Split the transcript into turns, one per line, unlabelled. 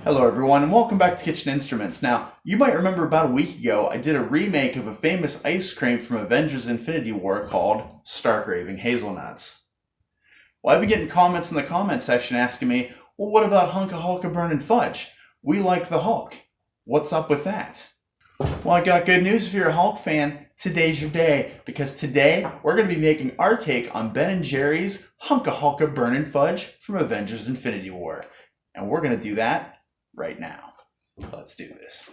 Hello everyone and welcome back to Kitchen Instruments. Now, you might remember about a week ago I did a remake of a famous ice cream from Avengers Infinity War called Stark Raving Hazelnuts. Well, I've been getting comments in the comment section asking me, well, what about Hunka Hulka burning fudge? We like the Hulk. What's up with that? Well, I got good news if you're a Hulk fan. Today's your day, because today we're going to be making our take on Ben & Jerry's Hunka Hulka burning fudge from Avengers Infinity War. And we're going to do that right now. Let's do this.